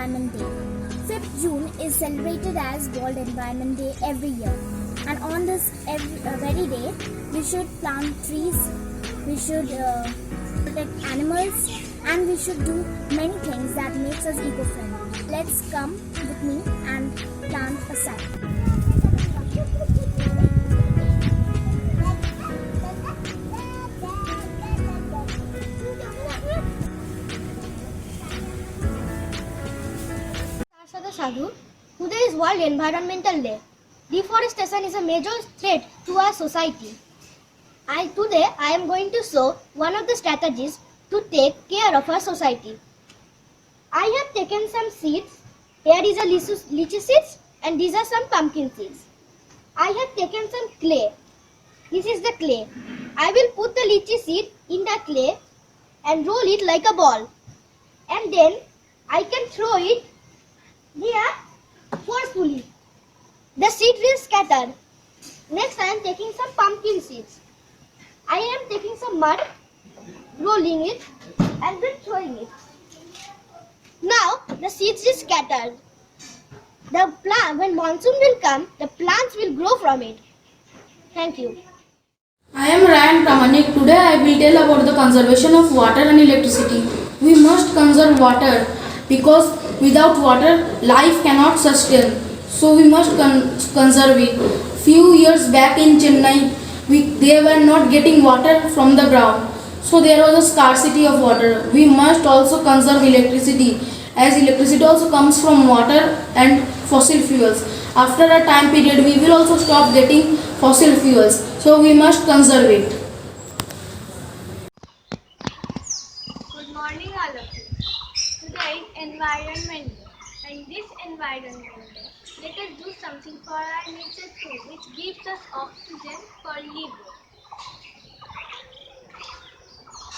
Environment Day. 5th June is celebrated as World Environment Day every year. And on this very day, we should plant trees, we should protect animals, and we should do many things that makes us eco-friendly. Let's come with me and plant a sign. Sadhu, today is World Environmental Day. Deforestation is a major threat to our society. Today I am going to show one of the strategies to take care of our society. I have taken some seeds. Here is a lychee seeds and these are some pumpkin seeds. I have taken some clay. This is the clay. I will put the lychee seed in the clay and roll it like a ball. And then I can throw it here forcefully. The seed will scatter. Next I am taking some pumpkin seeds. I am taking some mud, rolling it and then throwing it. Now the seeds is scattered. When monsoon will come, the plants will grow from it. Thank you. I am Ryan Pramanik. Today I will tell about the conservation of water and electricity. We must conserve water because without water, life cannot sustain. So we must conserve it. Few years back in Chennai, they were not getting water from the ground. So there was a scarcity of water. We must also conserve electricity, as electricity also comes from water and fossil fuels. After a time period, we will also stop getting fossil fuels. So we must conserve it. Good morning all of you. Today is Environment Day, and this Environment Day, let us do something for our nature too, which gives us oxygen for living.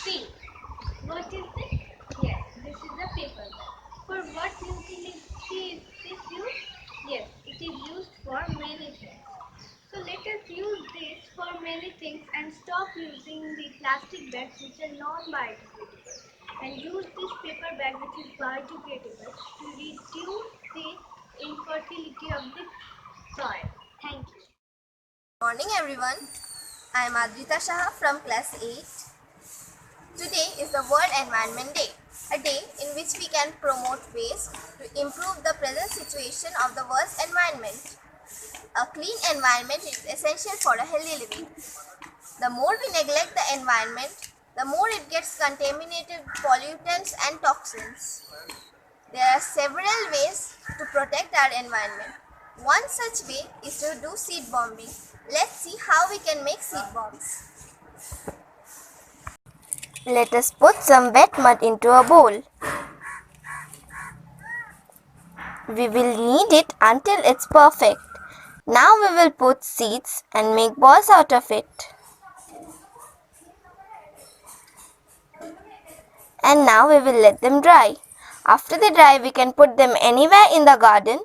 See, what is this? Yes, this is a paper bag. For what utility is this used? Yes, it is used for many things. So let us use this for many things and stop using the plastic bags which are non-biodegradable, and use this paper bag which is biodegradable to reduce the infertility of the soil. Thank you. Morning everyone. I am Adrita Shah from class 8. Today is the World Environment Day, a day in which we can promote ways to improve the present situation of the world's environment. A clean environment is essential for a healthy living. The more we neglect the environment, the more it gets contaminated with pollutants and toxins. There are several ways to protect our environment. One such way is to do seed bombing. Let's see how we can make seed bombs. Let us put some wet mud into a bowl. We will knead it until it's perfect. Now we will put seeds and make balls out of it. And now we will let them dry. After they dry, we can put them anywhere in the garden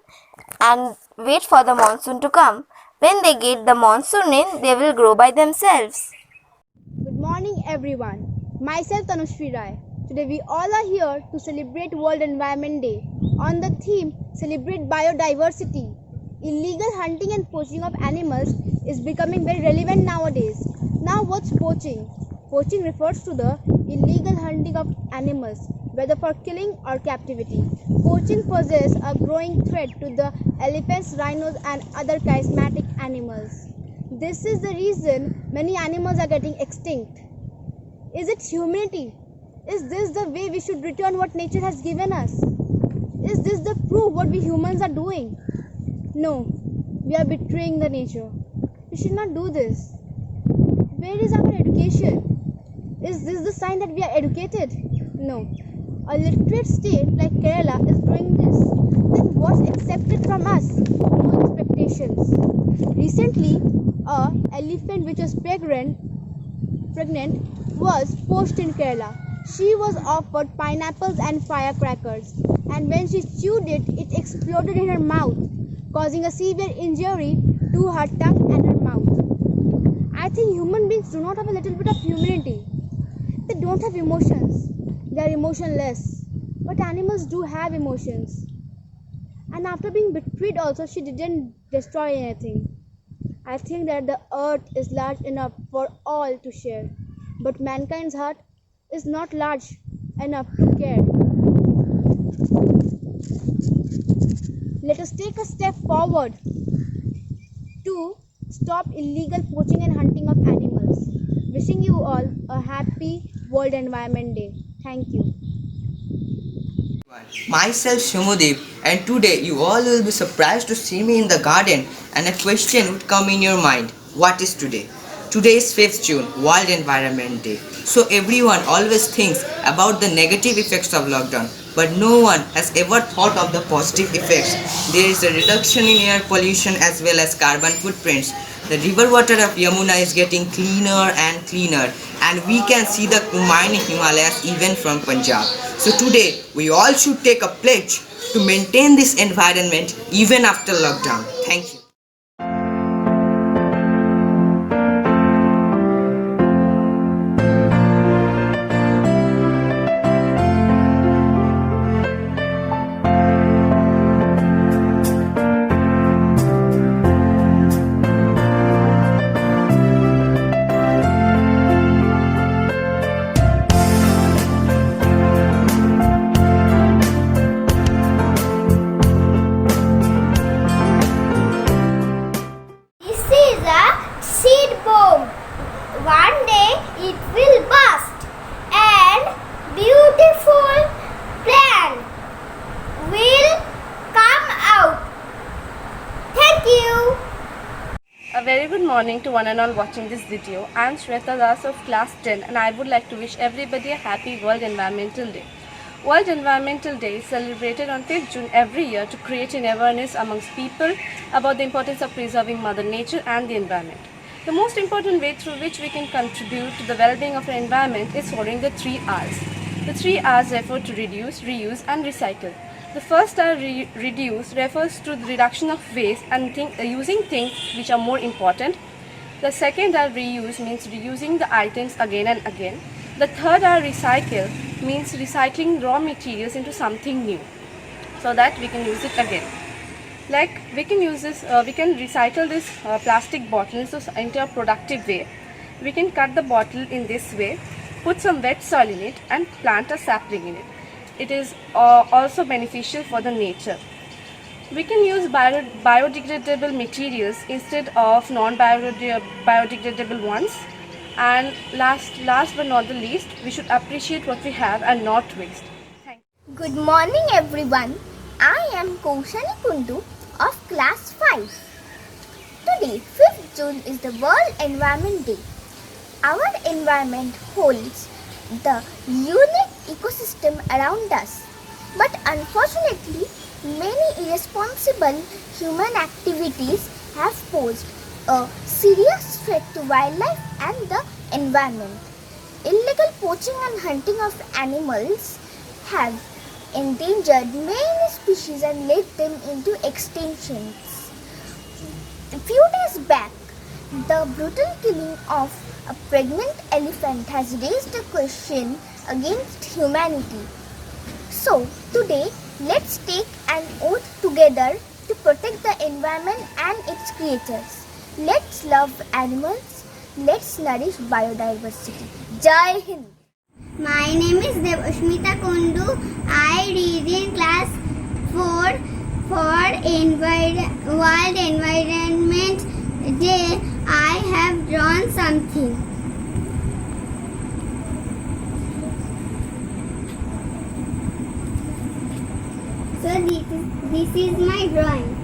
and wait for the monsoon to come. When they get the monsoon in, they will grow by themselves. Good morning everyone. Myself Tanushri Rai. Today we all are here to celebrate World Environment Day on the theme Celebrate Biodiversity. Illegal hunting and poaching of animals is becoming very relevant nowadays. Now what's poaching? Poaching refers to the illegal hunting of animals, whether for killing or captivity. Poaching poses a growing threat to the elephants, rhinos and other charismatic animals. This is the reason many animals are getting extinct. Is it humanity? Is this the way we should return what nature has given us? Is this the proof what we humans are doing? No, we are betraying the nature. We should not do this. Where is our education? Is this the sign that we are educated? No. A literate state like Kerala is doing this. Then what's accepted from us? No expectations. Recently, an elephant which was pregnant was poached in Kerala. She was offered pineapples and firecrackers, and when she chewed it, it exploded in her mouth, causing a severe injury to her tongue and her mouth. I think human beings do not have a little bit of humanity. They don't have emotions. They are emotionless. But animals do have emotions. And after being betrayed also, she didn't destroy anything. I think that the earth is large enough for all to share, but mankind's heart is not large enough to care. Let us take a step forward to stop illegal poaching and hunting of animals. Wishing you all a happy World Environment Day. Thank you. Myself Shamudev, and today you all will be surprised to see me in the garden, and a question would come in your mind. What is today? Today is 5th June, World Environment Day. So everyone always thinks about the negative effects of lockdown, but no one has ever thought of the positive effects. There is a reduction in air pollution as well as carbon footprints. The river water of Yamuna is getting cleaner and cleaner, and we can see the Kumaini Himalayas even from Punjab. So today we all should take a pledge to maintain this environment even after lockdown. Thank you. This is a seed bomb. One day it will burst and beautiful plant will come out. Thank you. A very good morning to one and all watching this video. I am Shweta Das of class 10 and I would like to wish everybody a happy World Environmental Day. World Environmental Day is celebrated on 5th June every year to create an awareness amongst people about the importance of preserving Mother Nature and the environment. The most important way through which we can contribute to the well-being of our environment is following the 3 R's. The 3 R's refer to reduce, reuse and recycle. The first R, reduce, refers to the reduction of waste and using things which are more important. The second R, reuse, means reusing the items again and again. The third R, recycle, means recycling raw materials into something new so that we can use it again. Like we can use this, we can recycle this plastic bottles into a productive way. We can cut the bottle in this way, put some wet soil in it and plant a sapling in it. It is also beneficial for the nature. We can use biodegradable materials instead of non-biodegradable ones. And last but not the least, we should appreciate what we have and not waste. Thank you. Good morning everyone. I am Kaushali Kundu of class 5. Today 5th June is the World Environment Day. Our environment holds the unique ecosystem around us. But unfortunately, many irresponsible human activities have posed a serious threat to wildlife and the environment. Illegal poaching and hunting of animals have endangered many species and led them into extinctions. A few days back, the brutal killing of a pregnant elephant has raised a question against humanity. So, today, let's take an oath together to protect the environment and its creatures. Let's love animals. Let's nourish biodiversity. Jai Hind. My name is Devashmita Kundu. I read in class 4 for World Environment Day. I have drawn something. So this is my drawing.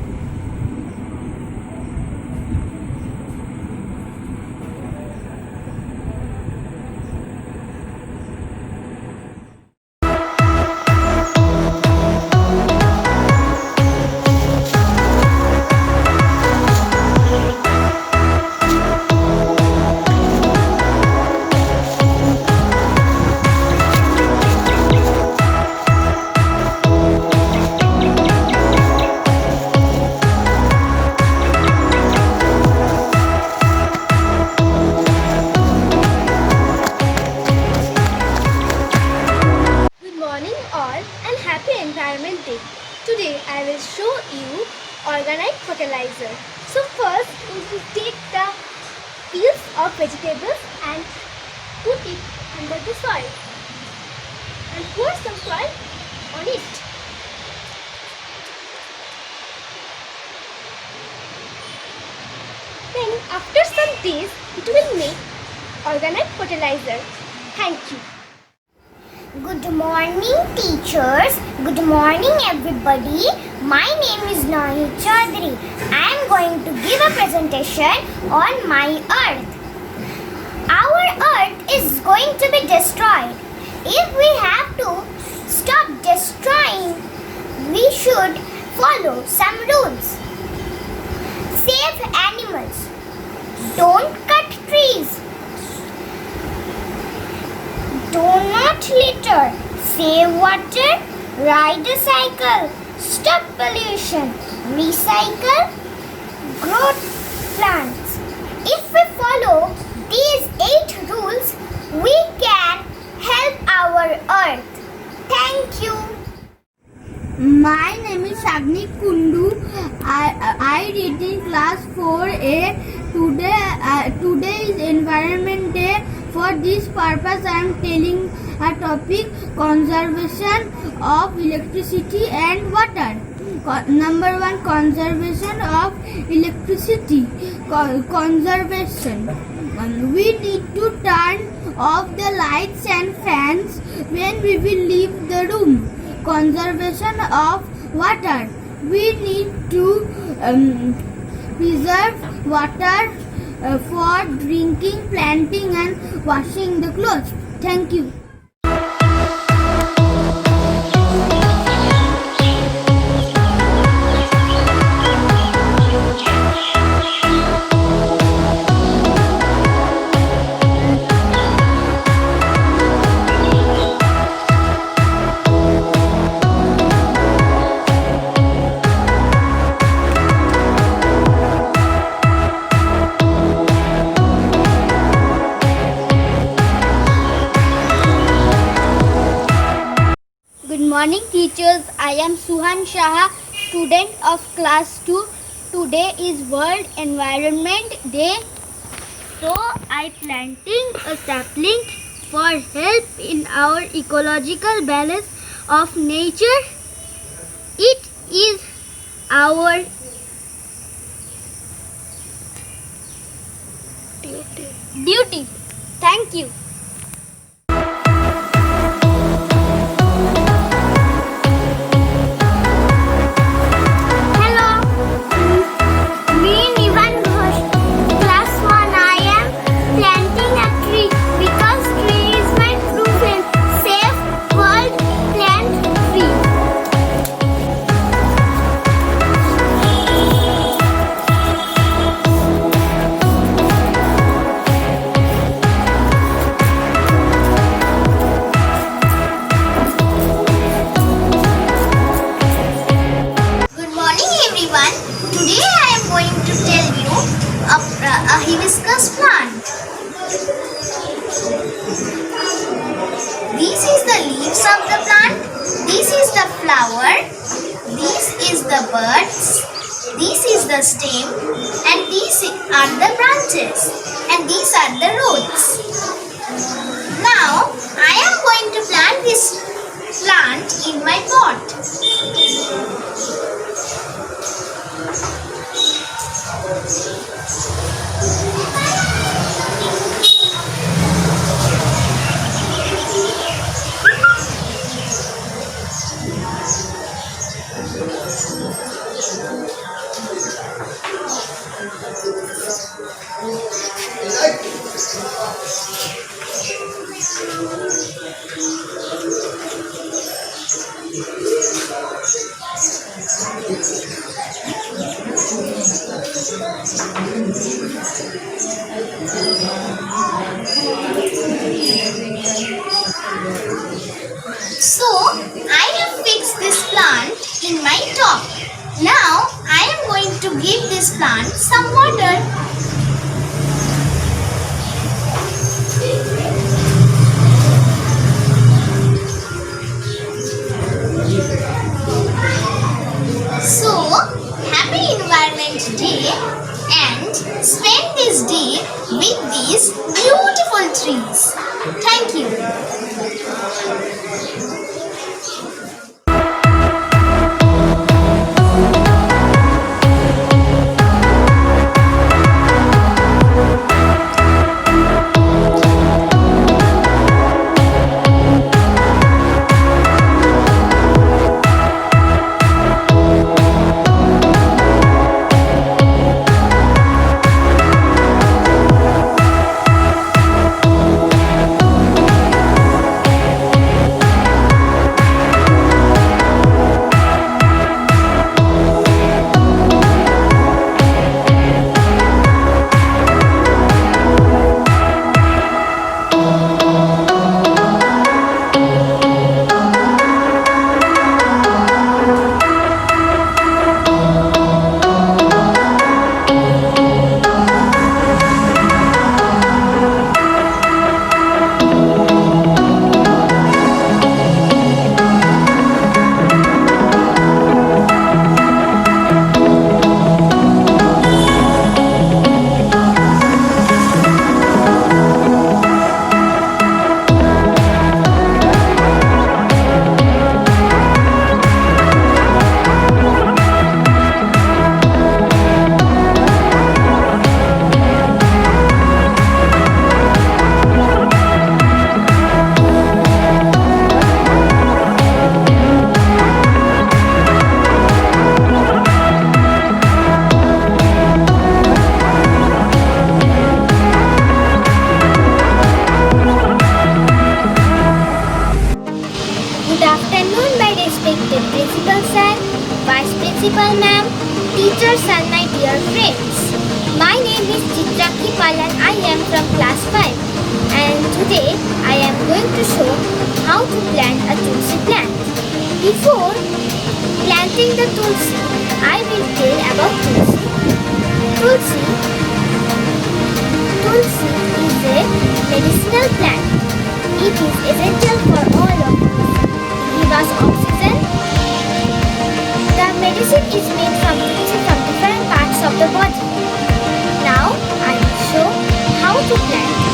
I will show you organic fertilizer. So first we will take the peels of vegetables and put it under the soil and pour some soil on it. Then after some days it will make organic fertilizer. Thank you. Good morning, teachers. Good morning, everybody. My name is Nahi Chaudhary. I am going to give a presentation on my Earth. Our Earth is going to be destroyed. If we have to stop destroying, we should follow some rules. Save animals. Don't cut trees. Do not litter. Save water. Ride a cycle. Stop pollution. Recycle. Grow plants. If we follow these 8 rules, we can help our Earth. Thank you. My name is Shagnik Kundu. I read in class 4A. Today is Environment Day. For this purpose, I am telling a topic: conservation of electricity and water. Number 1, conservation of electricity. Conservation. We need to turn off the lights and fans when we will leave the room. Conservation of water. We need to preserve water for drinking, planting and washing the clothes. Thank you. Good morning, teachers. I am Suhan Shah, student of class 2. Today is World Environment Day. So I planting a sapling for help in our ecological balance of nature. It is our duty. Thank you. Today I am going to tell you a hibiscus plant. This is the leaves of the plant. This is the flower. This is the buds. This is the stem. And these are the branches. And these are the roots. Now I am going to plant this plant in my pot. So I have fixed this plant in my top. Now I am going to give this plant some water. these beautiful trees. Thank you. Good afternoon, my respected principal sir, vice principal ma'am, teachers and my dear friends. My name is Chitraki Pal and I am from class 5. And today I am going to show how to plant a tulsi plant. Before planting the tulsi, I will tell about tulsi. Tulsi is a medicinal plant. It is essential for all of us. Give us oxygen. The medicine is made from tulsi from different parts of the body. Now I will show how to plant